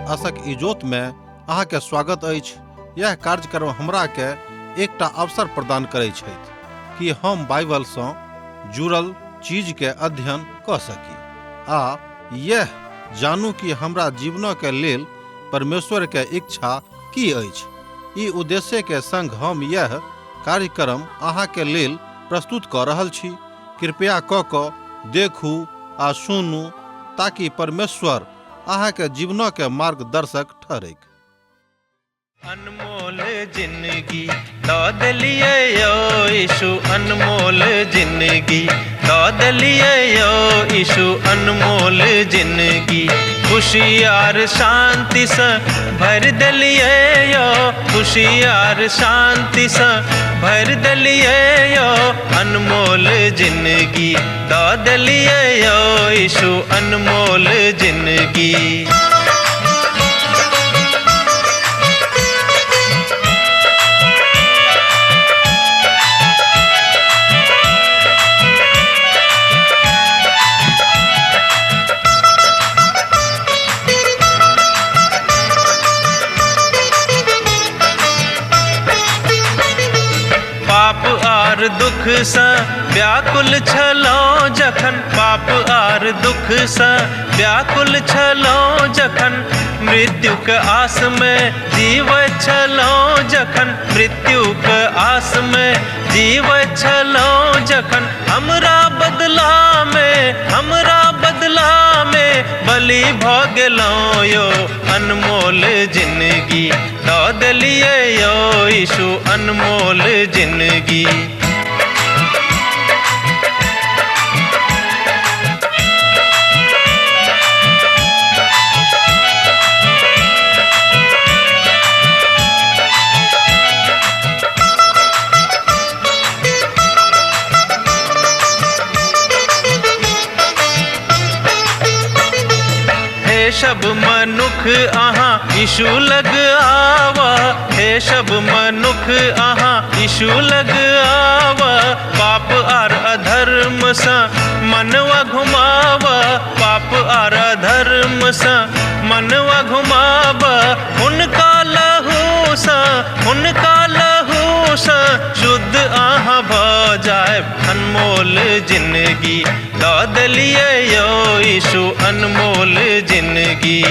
आशक इजोत में अहाँ के स्वागत अछि। यह कार्यक्रम हमरा के एकटा अवसर प्रदान करै छथि कि हम बाइबल सँ जुड़ल चीज के अध्ययन क सकी आ यह जानू कि हमरा जीवन के लेल परमेश्वर के इच्छा की अछि। ई उद्देश्य के संग हम यह कार्यक्रम अहाँ के लेल प्रस्तुत क रहल छी। कृपया क देखू आ सुनू ताकि परमेश्वर अहाँ के जीवन के मार्गदर्शक ठहरे। अनमोल जिंदगी दाद लिए यो यीशु, अनमोल जिंदगी दाद लिए यो यीशु, अनमोल जिंदगी खुशियार शांति से भर दलिए यो, खुशियार शांति से भर दलिए यो, अनमोल जिंदगी दाद लिए यो यीशु, अनमोल जिंदगी। दुख सा व्याकुल छलो जखन, पाप आर दुख सा व्याकुल छलो जखन, मृत्यु के आस में जीव छलो जखन, मृत्यु के आस में जीव छलो जखन, हमरा बदला में बलि भ गेलो यो, अनमोल जिंदगी दाद लिए यो यीशु, अनमोल जिंदगी। सब मनुख आहाँ यीशु लग आवा, हे सब मनुख आहाँ यीशु लग आवा, पाप आर अधर्म सा मनवा घुमावा, पाप आर अधर्म सा मनवा घुमावा, उनका लहू सा शुद्ध आहाँ भ जाए, अनमोल जिंदगी दाद लिए यो यीशु, अनमोल जिंदगी।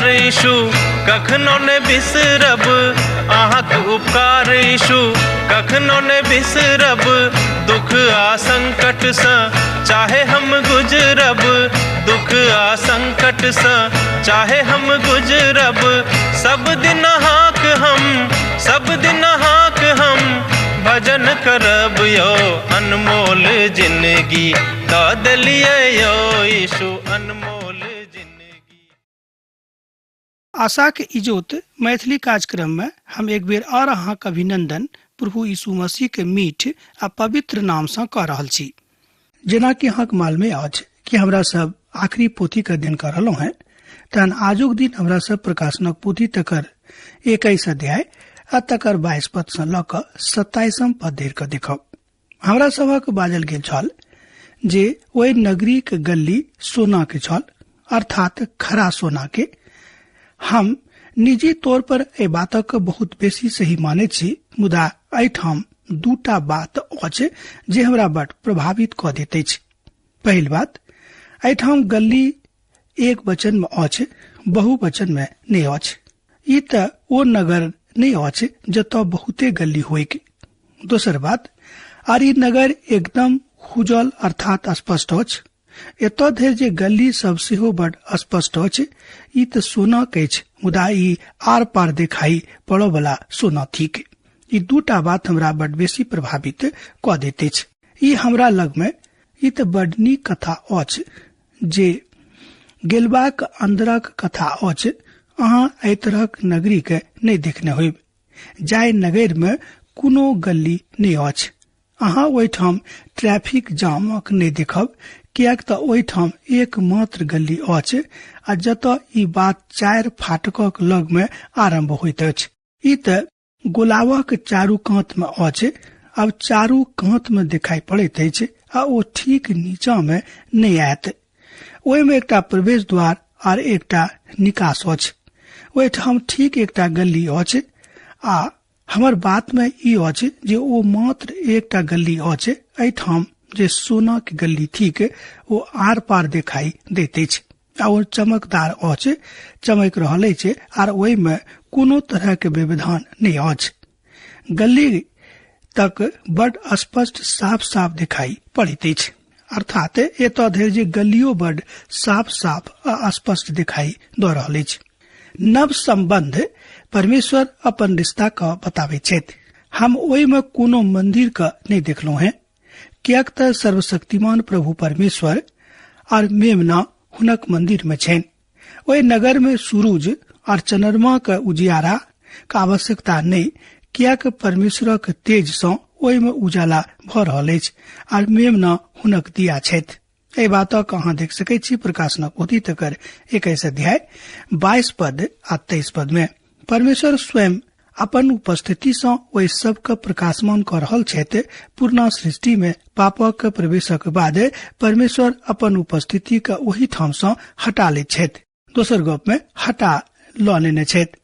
यीशु कखनो ने बिसरब, अहाँक उपकार यीशु कखनो ने बिसरब, दुख आ संकट से चाहे हम गुजरब, दुख आ संकट से चाहे हम गुजरब, सब दिन हाक हम भजन करब यो, अनमोल जिंदगी दाद लिए यो यीशु, अनमोल। आशा के इजोत मैथिली कार्यक्रम में हम एक बेर और अहाँ के अभिनंदन प्रभु यीशु मसीह के मीठ आ पवित्र नाम से कह रहल छी। जेना कि अहाँ के मालूम आज कि हमरा सब आखिरी पोथी के अध्ययन कर रहलो हैं, तहन आजुक दिन हमरा सब प्रकाशनक पोथी तकर 21 अध्याय आ तकर 22 पद से ल क 27 पद धरि के देखब। हमरा सबक बाजल गेल छल जे ओहि नगरी के गली सोना के छल, अर्थात खरा सोना के। हम निजी तौर पर ए बातक बहुत बेसी सही माने छी, मुदा एठाम दूटा बात अछि जे हमरा बड़ प्रभावित क दैत अछि। पहिल बात, एठाम गली एक वचन में अछि, बहुवचन में नहीं अछि। ई त ओ नगर नहीं अछि जतऽ बहुते गली होइके। दोसर बात, आर ई नगर एकदम खुजल अर्थात स्पष्ट अछि। एतऽ धरि जे गली सब सेहो बड़ स्पष्ट अछि। ई त सोना के अछि, मुदा ई आर पार दिखाई पड़ो वाला सोना थिक। ई दूटा बात हमरा बड़ बेसी प्रभावित क दैत अछि। ई हमरा लग में ई त बड़ नीक कथा अछि जे गेलबाक अंदरक कथा अछि। अहाँ एहि तरहक नगरी के नहीं देखने होइब, जाय नगर में कोनो गली नहीं अछि। अहाँ ओहिठाम ट्रैफिक जामक नहीं देखब, कियाक त ओहिठाम एकमात्र गली अछि आ जतऽ ई बात 4 फाटकक लग में आरंभ होइत अछि। ई त गोलावक चारू कांत में अछि। अब चारू कांत में दिखाई पड़ैत अछि आ ओ ठीक नीचा में नहीं आयत। ओहि में एकटा प्रवेश द्वार और एकटा निकास अछि। ओहिठाम ठीक एकटा गली अछि आ हमर बात में ई अछि जे ओ मात्र एकटा गली अछि। एठाम जे सोना के गली थिक वो आर पार दिखाई देते अछि आ वो चमकदार अछि, चमक रहल अछि और ओहि में कोनो तरह के व्यवधान नहीं अछि। गली तक बड स्पष्ट साफ साफ दिखाई पड़ित अछि। अर्थात एतऽ धरि जे गलियो बड साफ साफ आ स्पष्ट दिखाई द रहल अछि। नव संबंध परमेश्वर अपन रिश्ता का बतावे छथि। हम ओहि में कोनो मंदिर का नहीं देखलो हैं, कियाक त सर्वशक्तिमान प्रभु परमेश्वर और मेमना हुनक मंदिर में छेन। ओहि नगर में सूरज और चंद्रमा का उजियारा का आवश्यकता नहीं, कियाक परमेश्वर के तेज से ओहि में उजाला भ रहल अछि और मेमना हुनक दिया छथि। ए बातक अहाँ देख सकै छी प्रकाशनक पोथी तकर 21 अध्याय 22 पद आ 23 पद में। परमेश्वर स्वयं अपन उपस्थिति से ओहि सब का प्रकाशमान कर रहल छथि। पूर्ण सृष्टि में पापक प्रवेशक बाद परमेश्वर अपन उपस्थिति का वही ठाम से हटा ले छथि। दोसर गप में हटा ल लेने छथि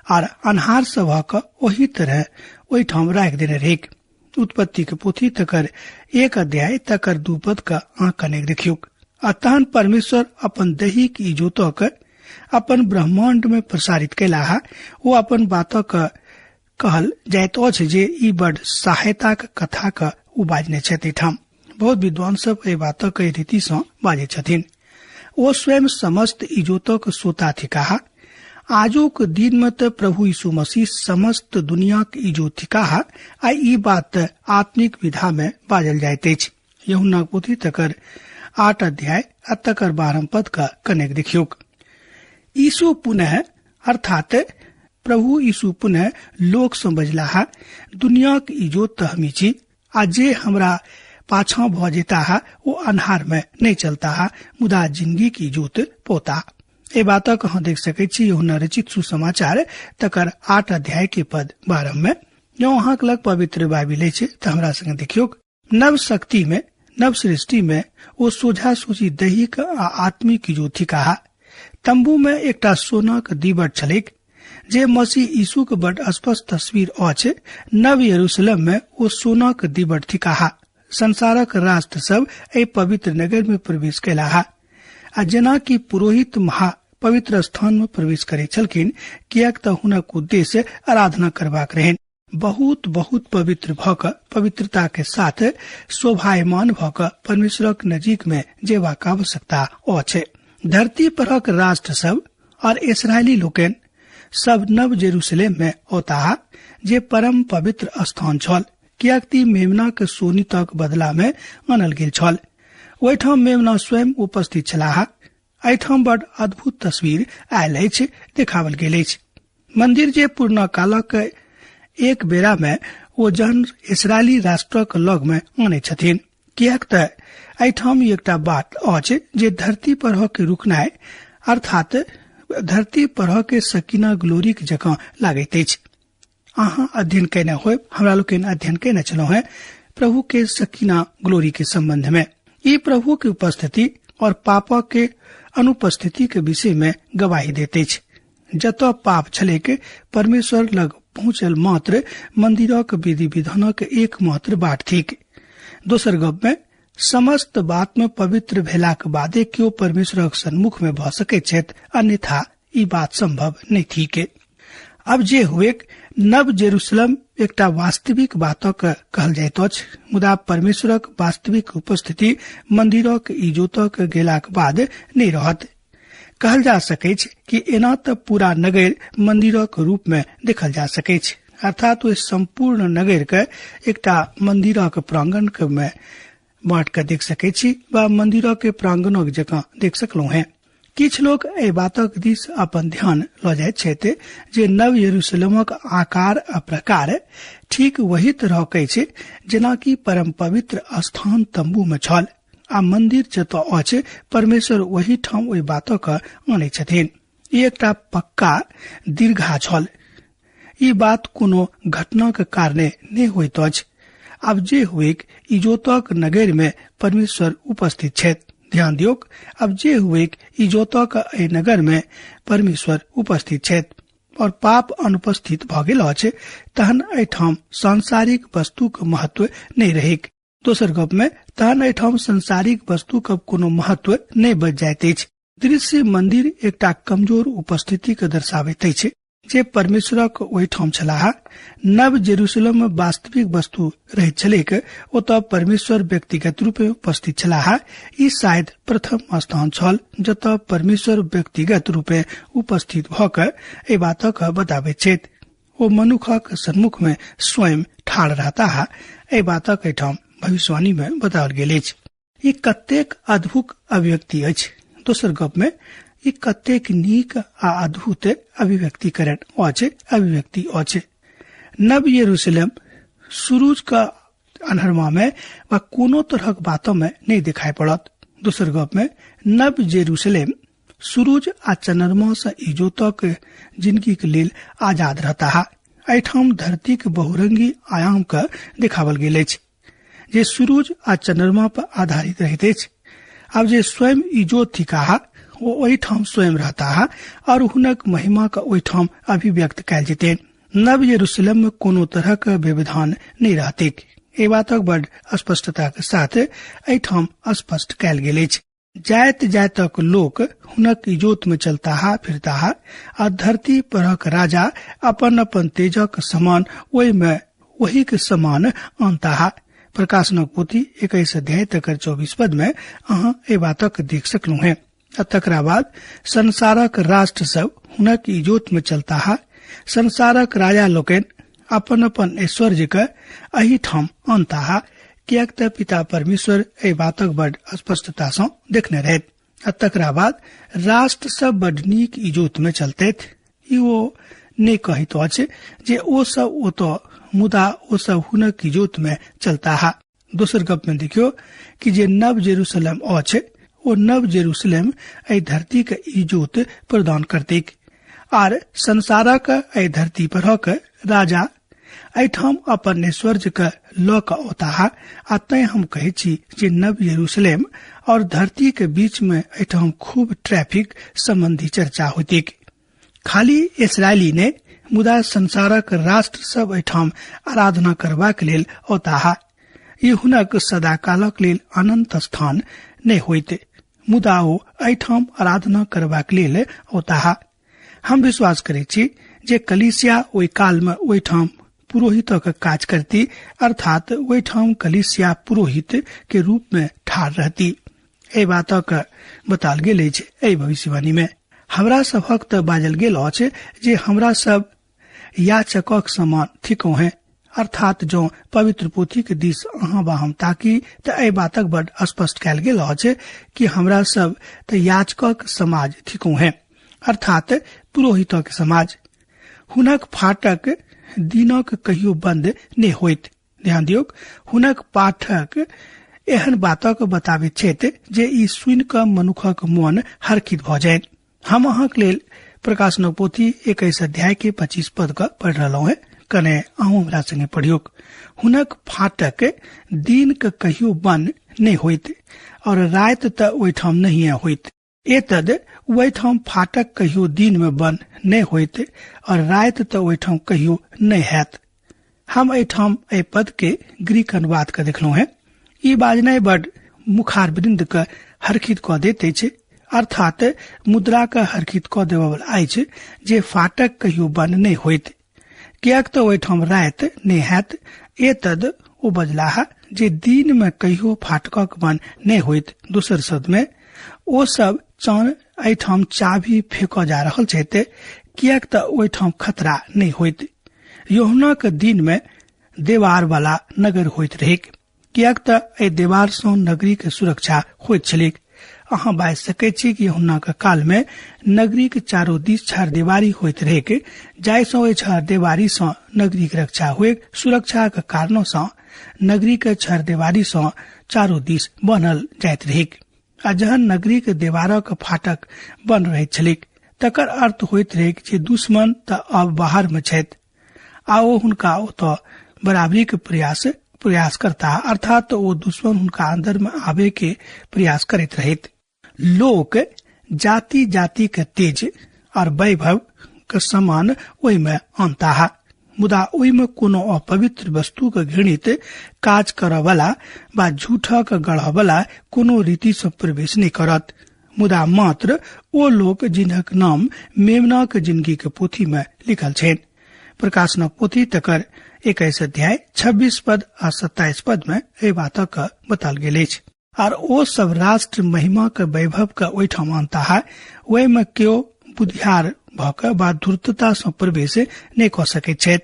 और अन्हार सभक वही तरह वही ठाम राख देने रहेक। उत्पत्ति के पोथी तकर 1 अध्याय तकर 2 पद का आंकने देखियो। अतः परमेश्वर अपन दैहिक इजोतक अपन ब्रह्मांड में प्रसारित कैला है। वो अपन बातक कहल जाइत अछि जे ई बड सहायता कथा का उबाजने छथि। ठाम बहुत विद्वान सब ए बातक रीति से बाजे छथिन। वो स्वयं समस्त इजोतक सोता थिका। आजुक दिन में तो प्रभु यीशु मसीह समस्त दुनिया के इजोत थिका। आ ई बात आत्मिक विधा में बाजल जाइत अछि। यूहन्ना पोथी तकर 8 अध्याय तकर 12 पद का कनेक देखियो। यीशु पुनः अर्थात प्रभु यीशु पुनः लोक समझला है दुनिया के इजोत तो हमी छी। आ जे हमरा पाछा भ जेता है वो अन्हार में नहीं चलता है, मुदा जिंदगी की इजोत पोता। ए बातक अहाँ देख सकै छी यूहन्ना रचित सुसमाचार तकर 8 अध्याय के पद 12 में। जो अहाँ लग पवित्र बाइबिल छै तो हमरा संग देखियो। नव शक्ति में नव सृष्टि में वो सोझा सोझी दैहिक आ आत्मिक इजोत थिका। तंबू में एकटा सोना के दीवट छलेक जे मसीह यीशु के बड स्पष्ट तस्वीर अछि। नव यरूशलेम में वो सोना के दीवट थिका। संसारक राष्ट्र सब ए पवित्र नगर में प्रवेश कैला। आ जेना कि पुरोहित महा पवित्र स्थान में प्रवेश करे छलखिन, कियाक त हुनक उद्देश्य आराधना करबाक रहन। बहुत बहुत पवित्र भक पवित्रता के साथ शोभायमान भक परमेश्वरक नजीक में जेबाक आवश्यकता अछि। धरती परक राष्ट्र सब और इस्राएली लोकन सब नव जेरूसलेम में औता जे परम पवित्र स्थान छल, कियाक ती मेमना के सोनी तक बदला में आनल गेल छल। ओहिठाम मेमना स्वयं उपस्थित छलाह। एठाम बड अद्भुत तस्वीर आयल अछि, देखावल गेल अछि। मंदिर जे पूर्ण कालक एक बेरा में ओ जन इस्राएली राष्ट्रक लग में आने छथिन, कियाक त एठाम एकटा बात अछि जे धरती पर के रुकनाय अर्थात धरती पर के सकीना ग्लोरी के जगह लागैत अछि। अहाँ अध्ययन केने होय, हमरा लोकन अध्ययन केने चलो है प्रभु के सकीना ग्लोरी के संबंध में। ये प्रभु की उपस्थिति और पापा के अनुपस्थिति के विषय में गवाही देते छ। जतो पाप छले के परमेश्वर लग पहुंचल मात्र मंदिरक विधि विधानक एकमात्र बाट थिक। दोसर गप में समस्त बात में पवित्र भेलाक बादे क्यों परमेश्वरक सन्मुख में भ सके छथि, अन्यथा ई बात संभव नहीं थी के। अब जे हुए नव जेरूसलम एकटा वास्तविक बातक कहल जाइत अछि, मुदा परमेश्वरक वास्तविक उपस्थिति मंदिरक इजोतक गेलाक बाद नहीं रहत। कहल जा सकै छै कि एना त पूरा नगर मंदिरक रूप में देखल जा सकै छै, अर्थात संपूर्ण नगर के एकटा मंदिरक प्रांगण के में बांट के देख सकै छी वा मंदिरक के प्रांगणक जगह देख सकलो हैं। किछ लोग एहि बातक दिस अपन ध्यान ल जाइत छथि जे नव यरूशलेमक आकार आ प्रकार ठीक वही तरह छै जेना कि परम पवित्र स्थान तंबू में छल आ मंदिर जतऽ अछि परमेश्वर वही ठाम ओहि बातक आनै छथिन। ई एकटा पक्का दीर्घा छल। ई बात कोनो घटना के कारणे नहि होइत अछि। आब जे हुए इजोतक नगर में परमेश्वर उपस्थित छथि। ध्यान दियौक, अब जे हुए इजोतक एहि नगर में परमेश्वर उपस्थित छथि और पाप अनुपस्थित भ गेल अछि, तहन एहिठाम सांसारिक वस्तुक महत्व नहि रहेक। दोसर गप में तहन एहिठाम सांसारिक वस्तुक कोनो महत्व नहि बच जाइत अछि। दृश्य मंदिर एकटा कमजोर उपस्थिति के दर्शाबैत अछि जे परमेश्वरक ओहिठाम छलाह। नव जेरूसलम में वास्तविक वस्तु रहैत छलैक, ओतऽ परमेश्वर व्यक्तिगत रूप में उपस्थित छलाह। ई शायद प्रथम स्थान छल जतऽ परमेश्वर व्यक्तिगत रूप में उपस्थित भ कऽ एहि बातक बताबैत छथि। ओ मनुखक सन्मुख में स्वयं ठाढ़ रहता। एहि बातक एहिठाम भविष्यवाणी में बताओल गेल अछि। ई कतेक अद्भुत अभिव्यक्ति अछि। दोसर गप में ई कतेक नीक आ अद्भुत अभिव्यक्ति अछि। नव यरूशलेम सूरज का अन्हरमा में वा कोनो तरहक बातों में नहीं दिखाई पड़त। दोसर गप में नव यरूशलेम सूरज आ चंद्रमा से इजोतक जिंदगी के लेल आजाद रहता है। एहिठाम धरती के बहुरंगी आयाम का दिखावल गेल अछि जे सूरज आ चंद्रमा पर आधारित रहैत अछि। अब जे स्वयं इजोत थिकाहा वो ओहिठाम स्वयं रहता है और हुनक महिमा का ओहिठाम अभिव्यक्त कयल जेतैन। नव यरूशलेम में कोनो तरह का व्यवधान नहीं रहते। ए बातक बड़ स्पष्टता के साथ एहिठाम स्पष्ट कयल गेल अछि। जायत जायतक लोक हुनक इजोत में चलता फिरता आ धरती परक राजा अपन अपन तेजक समान ओहि में वही के समान आनता। प्रकाशनक पोथी 21 अध्याय तक 24 पद में अहाँ ए बातक देख सकलू है। तकरा बाद संसारक राष्ट्र सब हुनक इजोत में चलता है। संसारक राजा लोकन अपन अपन ऐश्वर्य के एही ठाम आनता है, कियाक त पिता परमेश्वर ए बातक बड़ स्पष्टता से देखने रहत। तकरा बाद राष्ट्र सब बड़ नीक इजोत में चलते। वो नहीं कहित अछि जे ओ सब ओतो, मुदा ओ सब हुनक इजोत में चलता है। दोसर गप में देखियो कि जे नव जेरूसलम अछि, ओ नव जेरूसलम ए धरती के इजोत प्रदान करते और संसारक ए धरती पर राजा एठाम अपन ऐश्वर्य के ल क औता है। तय हम कहे छी जे नव यरूशलेम और धरती के बीच में एठाम खूब ट्रैफिक संबंधी चर्चा होती। खाली इस्राएली ने, मुदा संसारक राष्ट्र सब एठाम आराधना करबाक लेल औता है। ई हुनक सदाकालक लेल अनंत स्थान नहीं होते, मुदा ओ एठाम आराधना करबाक लेल औता है। हम विश्वास करे छी जे कलीसिया ओहि काल में ओहिठाम पुरोहितक काज करती, अर्थात ओहिठाम कलीसिया पुरोहित के रूप में ठाढ़ रहती। ए बातक बताल गेल अछि एहि भविष्यवाणी में। हमरा सबहक त बाजल गेल अछि जे हमरा सब याचकक समान थिको हैं, अर्थात जो पवित्र पोथी के दिस अहाँ बा हम ताकि त ए बातक बड़ स्पष्ट कयल गेल अछि कि हमरा सब त याचकक समाज थिको हैं, अर्थात पुरोहितक समाज। हुनक फाटक दिनक कहियो बंद नहीं होइत। ध्यान दियौक, हुनक पाठक एहन बातक बताबैत छथि जे ई सुनि क मनुखक मन हर्षित भ जाय। हम अहाँक लेल प्रकाशनक पोथी 21 अध्याय के 25 पद का पढ़ रहा है। कने अहूँ हमरा संगे पढ़ियोक। हुनक फाटक दिन के कहियो बंद नहीं होइत और रात त ओहिठाम नहीं होइत। एतद ओहिठाम फाटक कहियो दिन में बंद नहीं होइत और रात त ओहिठाम कहियो नहीं हैत। हम एठाम ए पद के ग्रीक अनुवाद के देखलो है। ई बाजनाई बड़ मुखार वृंद के हर्षित क देते छे, अर्थात मुद्रा के हर्षित क देवल अछि जे फाटक कहियो बंद नहीं होइत, कियाक त ओहिठाम रात नहीं हैत। एतद ओ बजलाहा जे दिन में कहियो फाटकक बंद नहीं होइत। दोसर शब्द में ओ सब चान एठाम चाभी फेंक जा रहल छथि, कियाक त ओहिठाम खतरा नहीं होइत। यूहन्ना के दिन में देवार वाला नगर होइत रहेक, कियाक त ए देवार सँ नगरी के सुरक्षा होइत छलेक। अहाँ बाजि सकै छी कि हुन्ना के काल में नगरी के चारों दिस छहरदीवारी होइत रहेक, जाहिसँ ओहि छहरदीवारी सँ नगरी के रक्षा हुए। सुरक्षा के कारणों सँ नगरी के छहरदीवारी सँ चारों दिस बनल जाइत रहेक। आ जहन नगरी के देवारक फाटक बन रहैत छलिक, तकर अर्थ होइत रहेक जे दुश्मन त अब बाहर में छथि आ ओ हुनका ओतऽ बराबरी के प्रयास करता, अर्थात वो दुश्मन हुनका अंदर में आवे के प्रयास करते रहित। लोक जाति जाति के तेज और वैभव के समान ओहि में आनता है, मुदा ओहि में कोनो अपवित्र वस्तु के घृणित काज करय वाला बा झूठा के गढ़ वाला कोनो रीति से प्रवेश नहीं करत, मुदा मात्र ओ लोग जिनक नाम मेमना के जिंदगी के पोथी में लिखल छेन। प्रकाशन पोथी तकर 21 अध्याय 26 पद आ 27 पद में ए बात का बताल गेल अछि। और ओ सब राष्ट्र महिमा के वैभव के ओहिठाम आनता है, वही में क्यों बुद्धियार भऽ बा धूर्तता से प्रवेश नहीं कऽ सकैत छथि,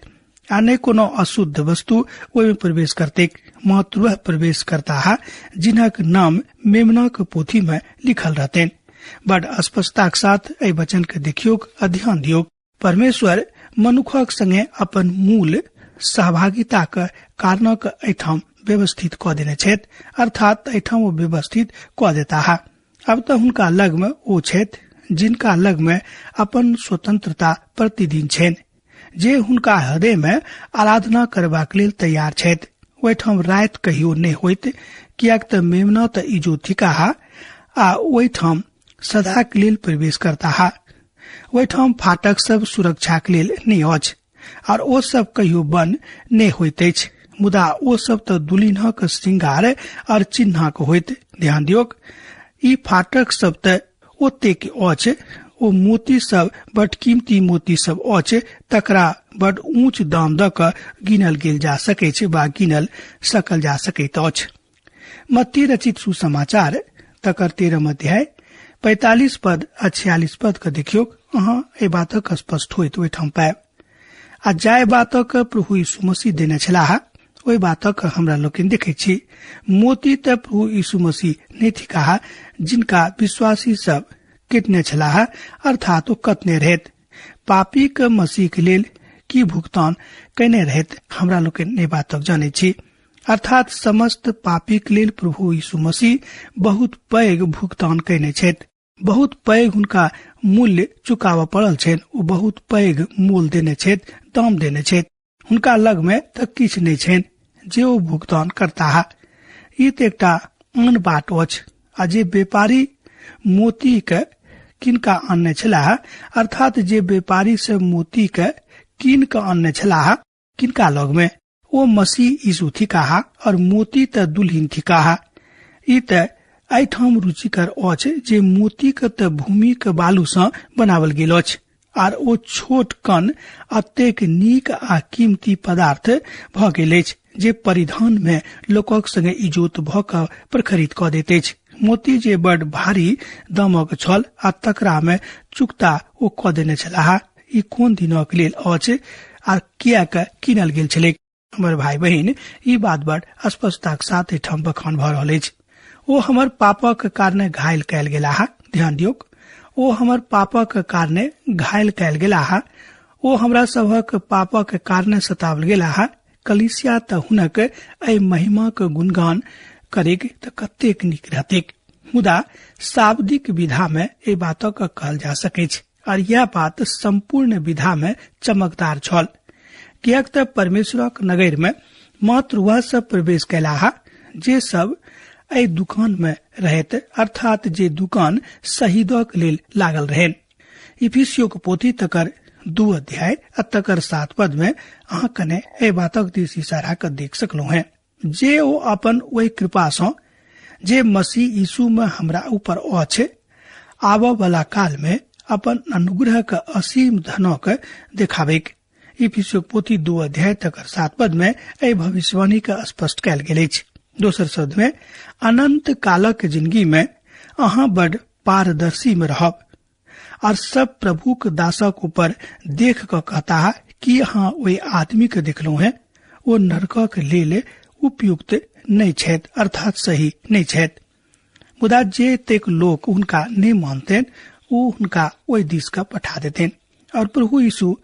आ नहीं कोनो अशुद्ध वस्तु ओहि में प्रवेश करते, मात्र वह प्रवेश करता है जिनक नाम मेमना के पोथी में लिखल रहते। बड़ स्पष्टता के साथ एहि वचन के देखियो, अध्ययन दियो। परमेश्वर मनुखक संगे अपन मूल सहभागिता के कारणक एठाम व्यवस्थित कऽ देने छथि, अर्थात एठाम वो व्यवस्थित कऽ देता है। अब तो हुनका लग में ओ छथि जिनका लग में अपन स्वतंत्रता प्रतिदिन छनि, जे हुनका हृदय में आराधना करबाक लेल तैयार छथि। ओहिठाम राति कहियो नहीं होइत, कियाक तऽ मेमना तऽ इजो थिका है आ ओहिठाम सदा के लेल प्रवेश करता है। ओहिठाम फाटक सब सुरक्षा के लेल नहीं अछि, और ओ सब कहियो बन नहीं होइत अछि, मुदा ओ सब तो दुल्हिनक श्रृंगार और चिन्हक होइत। ध्यान दियौ, ई फाटक सब तो ओते के अछि, ओ मोती सब बड़ कीमती मोती सब अछि, तकरा बड़ ऊंच दाम द क गिनल गेल जा सकै छै बा गिनल सकल जा सकैत अछि। मत्ती रचित सुसमाचार तकर 13 अध्याय 45 पद आ 46 पद के देखियो, अहाँ ए बातक स्पष्ट होइत ओहिठाम पाएब। आ जाय बातक प्रभु यीशु मसीह देने छलाह, ओहि बातक हमरा लोकनि देखै छी। मोती त प्रभु यीशु मसीह नहीं थिकाह, जिनका विश्वासी सब कितने छलाह, अर्थात ओ कतने रहत। पापी के मसीह के लेल की भुगतान कने रहत, हमरा लोकनि नहीं बातक जाने छी, अर्थात समस्त पापी के लेल प्रभु यीशु मसीह बहुत पैघ भुगतान कने छथि। बहुत पैघ हुनका मूल्य चुकाव पड़ल छनि, ओ बहुत पैघ मोल देने छथि, दाम देने छथि। हुनका लग में तक किछ नहीं छनि जे ओ भुगतान करता है। ई तो एकटा आन बाट अछि। आ जे व्यापारी मोती के किनका आनने छलाह, अर्थात जे व्यापारी से मोती के कीन के आनने छलाह, किनका लग में ओ मसीह यीशु थिकाह, और मोती त दुल्हिन थिकाह। ई त एठाम रुचिकर अछि जे मोती के त भूमि के बालू से बनावल गेल अछि, आर ओ छोट कण अतेक नीक आ कीमती पदार्थ भ गेल अछि जे परिधान में लोकक संगे इजोत भ क प्रखरित क दैत अछि। मोती जे बड़ भारी दामक छल, आ तकरा में चुकता ओ क देने छलाह। ई कोन दिनक लेल अछि आ कियाक कीनल गेल छलै। हमर भाई बहिन, ई बात बड़ स्पष्टता के साथ एठाम बखान भ रहल अछि। ओ हमर पापक कारणे घायल कयल गेलाह। ध्यान दियौ, ओ हमर पापक कारणे घायल कयल गेलाह, ओ हमरा सभक पापक कारणे सतावल गेलाह। कलीसिया त हुनक एहि महिमा के गुणगान करेक त कतेक नीक रहतेक, मुदा शाब्दिक विधा में ए बातक कहल जा सकै छै, और यह बात संपूर्ण विधा में चमकदार छल। कियाक त परमेश्वरक नगर में मात्र वह सब प्रवेश कैलाह जे सब एहि दुकान में रहत, अर्थात जे दुकान शहीदक लेल लागल रहेन। इफिसियो के पोथी तकर 2 अध्याय तकर 7 पद में अहाँ कने ए बातक दिस इशारा कर देख सकलो हैं, जे ओ अपन वही कृपा सँ जे मसीह यीशु में हमरा ऊपर अछि, आबऽ वाला काल में अपन अनुग्रह के असीम धनक देखाबेक। इफिसियो पोथी 2 अध्याय तकर 7 पद में एहि भविष्यवाणी के स्पष्ट कयल गेल अछि। दोसर शब्द में, अनंत कालक जिंदगी में अहाँ बड़ पारदर्शी में रहब, और सब प्रभु के दासक ऊपर देख क कहता है कि अहाँ ओहि आदमी के देखलो है, वो नरक के लेल उपयुक्त नहीं छथि, अर्थात सही नहीं छथि। मुदा जे तेक लोग उनका नहीं मानते वो उनका ओई दिस का पठा देते और प्रभु यीशु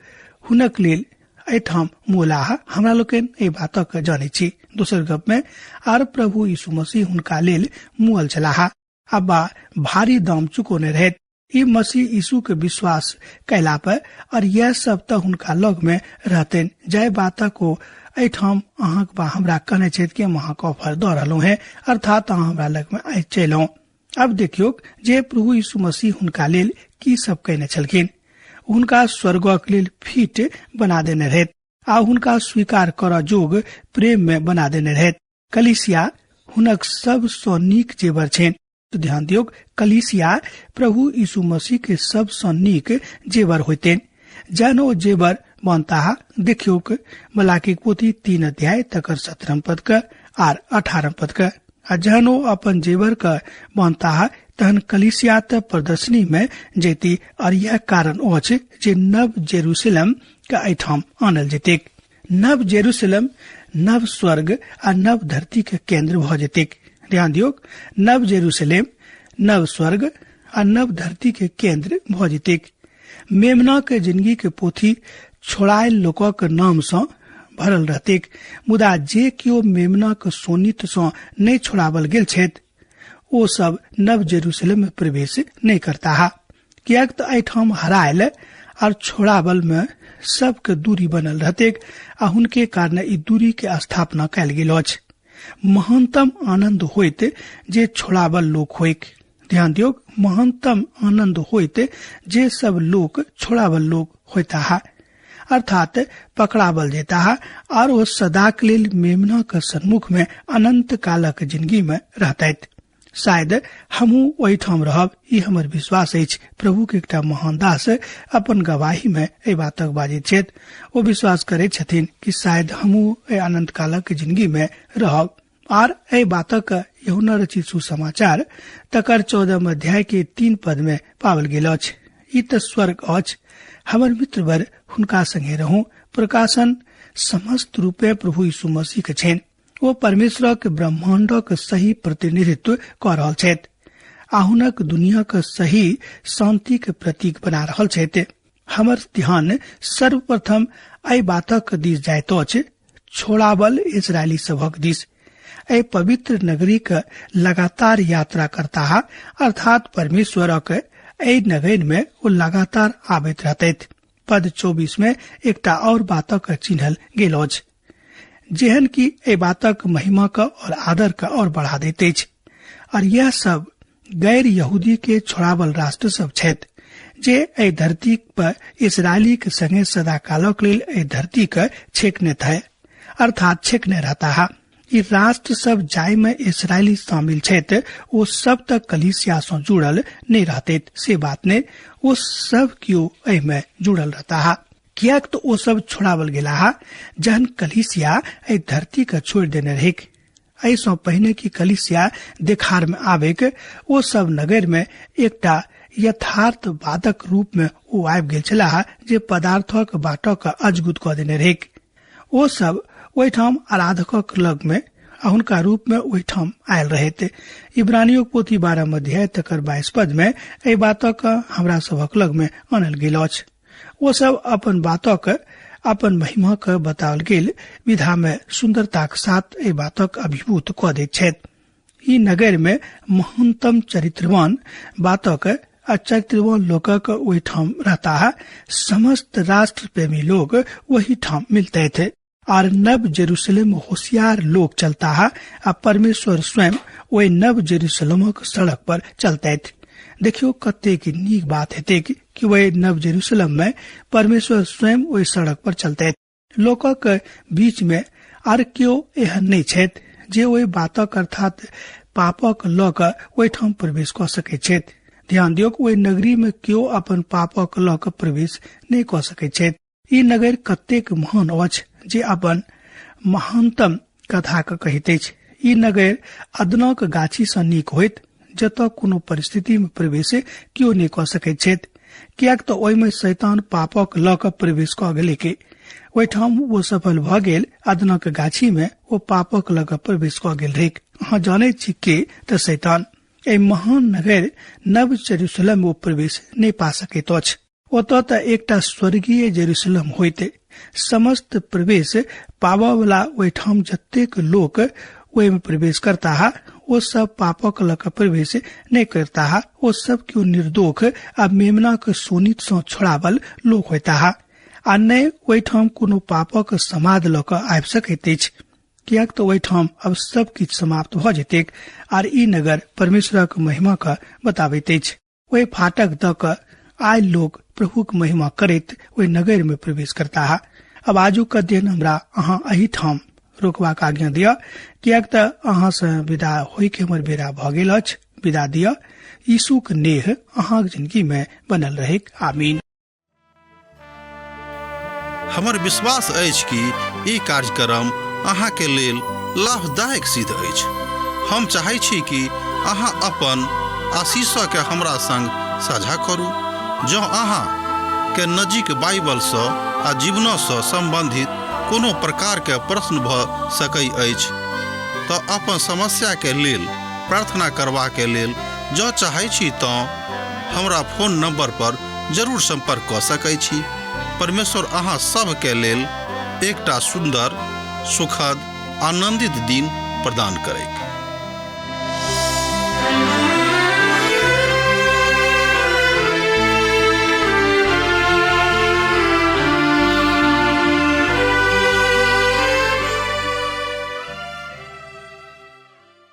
हुनक लेल एठाम मोलाहा हमरा लोकेन ए बातक जाने छी। दोसर गप में आर प्रभु यीशु मसीह हुनका लेल मुअल छलाहा अब्बा भारी दाम चुकोने रहत। ई मसीह यीशु के विश्वास कैला पर और यह सब तो हुनका लग में रहते जय बात को एठाम अहाँक बा हमरा कहने छेत कि हम अहाँक ऑफर दऽ रहलहुँ है अर्थात अहाँ हमरा लग में आइ चलौं। अब देखियो जे प्रभु यीशु मसीह हुनका लेल की सब कहने छलखिन। हुनका स्वर्गक लेल फीट बना देने रहत आ हुनका स्वीकार कर जोग प्रेम में बना देने रहत। कलीसिया हुनक सबसँ नीक जेवर छेन। तो ध्यान दियो कलीसिया प्रभु यीशु मसीह के सबसँ नीक जेवर होतेन। जहन ओ जेवर बनता देखियो मलाकी पोथी 3 अध्याय तकर 17 पद का आर 18 पद का। जहन ओ अपन जेवर का बनता तहन कलीसिया प्रदर्शनी में जेती और यह कारण अछि जे नव जेरूसलम का एठाम आनल जेते। नव जेरूसलम नव स्वर्ग आ नव धरती के केंद्र भ जेते। ध्यान दियो नव जेरूसलम नव स्वर्ग आ नव धरती के केंद्र भ जेते। मेमना के जिंदगी के पोथी छोड़ायल लोकक नाम से भरल रहते मुदा जे कियो मेमना के सोनित से नहीं छोड़ावल गेल छेत ओ सब नव जेरूसलम में प्रवेश नहीं करता है। कियाक तो एठाम हरायल और छोड़ावल में सबके दूरी बनल रहते आ हुनके कारण ई दूरी के स्थापना कैल गेल अछि। महानतम आनंद होइत जे छोड़ावल लोक होइक। ध्यान दियो महानतम आनंद होइत जे सब लोग छोड़ावल लोग होता है अर्थात पकड़ावल जेता है और वो सदा के लेल मेमना के सन्मुख में अनंत कालक जिंदगी में रहते। शायद हमू वही ठाम रहब ई हमर विश्वास अछि। प्रभु के एकटा महान दास अपन गवाही में ए बातक बाजित छथि। वो विश्वास करे छथिन कि शायद हमू ए अनंत कालक जिंदगी में रहब और ए बातक यूहन्ना रचित सुसमाचार तकर 14 अध्याय के 3 पद में पावल गेल अछि। ई त स्वर्ग अछि हमर मित्र वर हुनका संगे रहूं। प्रकाशन समस्त रूपे प्रभु यीशु मसीह के छेन। वो परमेश्वर के ब्रह्मांडक सही प्रतिनिधित्व कर रहल छथि आ हुनक दुनिया के सही शांति के प्रतीक बना रहल छथि। हमर ध्यान सर्वप्रथम एहि बातक दिस जाइत अछि छोड़ावल इजरायली सभक दिस। एहि पवित्र नगरी के लगातार यात्रा करता है अर्थात परमेश्वरक एहि नगर में वो लगातार आबैत रहते। पद 24 में एकटा और बातक चिन्हल गेल अछि जेहन की ए बातक महिमा का और आदर का और बढ़ा देते और यह सब गैर यहूदी के छोड़ावल राष्ट्र सब छथि जे ए धरती पर इसराइली के संगे सदा कालक लेल ए धरती के छेकने थे अर्थात छेकने रहता है। ये राष्ट्र सब जाय में इसराइली शामिल छथि वो सब तक कलीसिया से जुड़ल नहीं रहते से बात ने वो सब क्यों एहि में जुड़ल रहता है। कियाक तो वो सब छोड़ावल गेला है जहन कलीसिया ए धरती का छोड़ देने रहे। ऐसा पहले की कलीसिया देखार में आवे के वो सब नगर में एकटा यथार्थ वादक रूप में वो आबि गेल छला जे पदार्थक बाटक अजगुत क देने रहे। वो सब ओहिठाम आराधकक लग में हुनका रूप में ओहिठाम आयल रहे थे। इब्रानियों पोथी 12 अध्याय तकर 22 पद में ए बातक हमरा सबक लग में आनल गेल अछि। वो सब अपन बातक अपन महिमा के बताओल गेल विधा में सुंदरता के साथ ए बातक अभिभूत क दैत छथि। ई नगर में महानतम चरित्रवान बातक चरित्रवान लोकक वही ठाम रहता है। समस्त राष्ट्र प्रेमी लोग वही ठाम मिलते थे और नव जेरूसलम होशियार लोग चलता है और परमेश्वर स्वयं वही नव जेरूसलम सड़क पर चलते थे। देखियो कते की नीक बात है कि वही नव जेरूसलम में परमेश्वर स्वयं वही सड़क पर चलते लोकक बीच में आर क्यों एहन नहीं छथि जे वही बातक अर्थात पापक लऽ कऽ वही ठाम प्रवेश कऽ सकै छथि। ध्यान दियौ वही नगरी में क्यों अपन पापक लऽ कऽ प्रवेश नहीं कऽ सकै छथि। ई नगर कतेक महान अछि जे अपन महानतम कथा के कहैत अछि। ई नगर अदनक गाछी सँ नीक होइत जतऽ कोनो परिस्थिति में प्रवेश क्यों नहीं कऽ सकैत छथि। कियाक तऽ ओहि में शैतान पापक लऽ कऽ प्रवेश कऽ गेलै के ओहिठाम वो सफल भऽ गेल। अदनक गाछी में वो पापक लऽ कऽ प्रवेश कऽ गेल रहे। अहाँ जानै छी के तऽ शैतान। एहि महान नगर नव जेरूसलम ओ प्रवेश नहीं पा सकैत अछि। ओतऽ त एकटा स्वर्गीय जेरूसलम होइते समस्त प्रवेश पाबऽ वाला ओहिठाम जतेक लोक ओहिमे प्रवेश करता है ओ सब पापक लऽ कऽ प्रवेश नहीं करता है। ओ सब केओ निर्दोष आ मेमना के शोणित सँ छोड़ावल लोक होता है आ नहि ओहिठाम कोनो पापक समाद लऽ कऽ आबि सकैत अछि, कियाक तऽ ओहिठाम अब सब किछु समाप्त भऽ जेतैक आर ई नगर परमेश्वरक महिमा के बताबैत अछि। ओहि फाटक दऽ कऽ आइ लोग प्रभुक महिमा करैत ओहि नगर में प्रवेश करता है। अब आजुक दिन हमरा अहाँ एही ठाम रोकबाक आज्ञा दिअ, कियाक तऽ अहाँ से विदा होय के हमर बेरा भऽ गेल अछि। विदा दिअ। यीशुक नेह अहाँक जिंदगी में बनल रहे। आमीन। हमर विश्वास अछि कि ई कार्यक्रम अहाँ के लेल लाभदायक सिद्ध अछि। हम चाहै छी कि अहाँ अपन आशीषक के हमरा संग साझा करू। जँ अहाँ के नजीक बाइबल सँ आ जीवन सँ संबंधित कोनो प्रकार के प्रश्न भऽ सकै अछि तऽ अपन समस्या के लेल प्रार्थना करबा के लेल जँ चाहै छी तऽ हमरा फोन नंबर पर जरूर संपर्क कऽ सकै छी। परमेश्वर अहाँ सब के लेल एकटा सुंदर, सुखद, आनंदित दिन प्रदान करैक।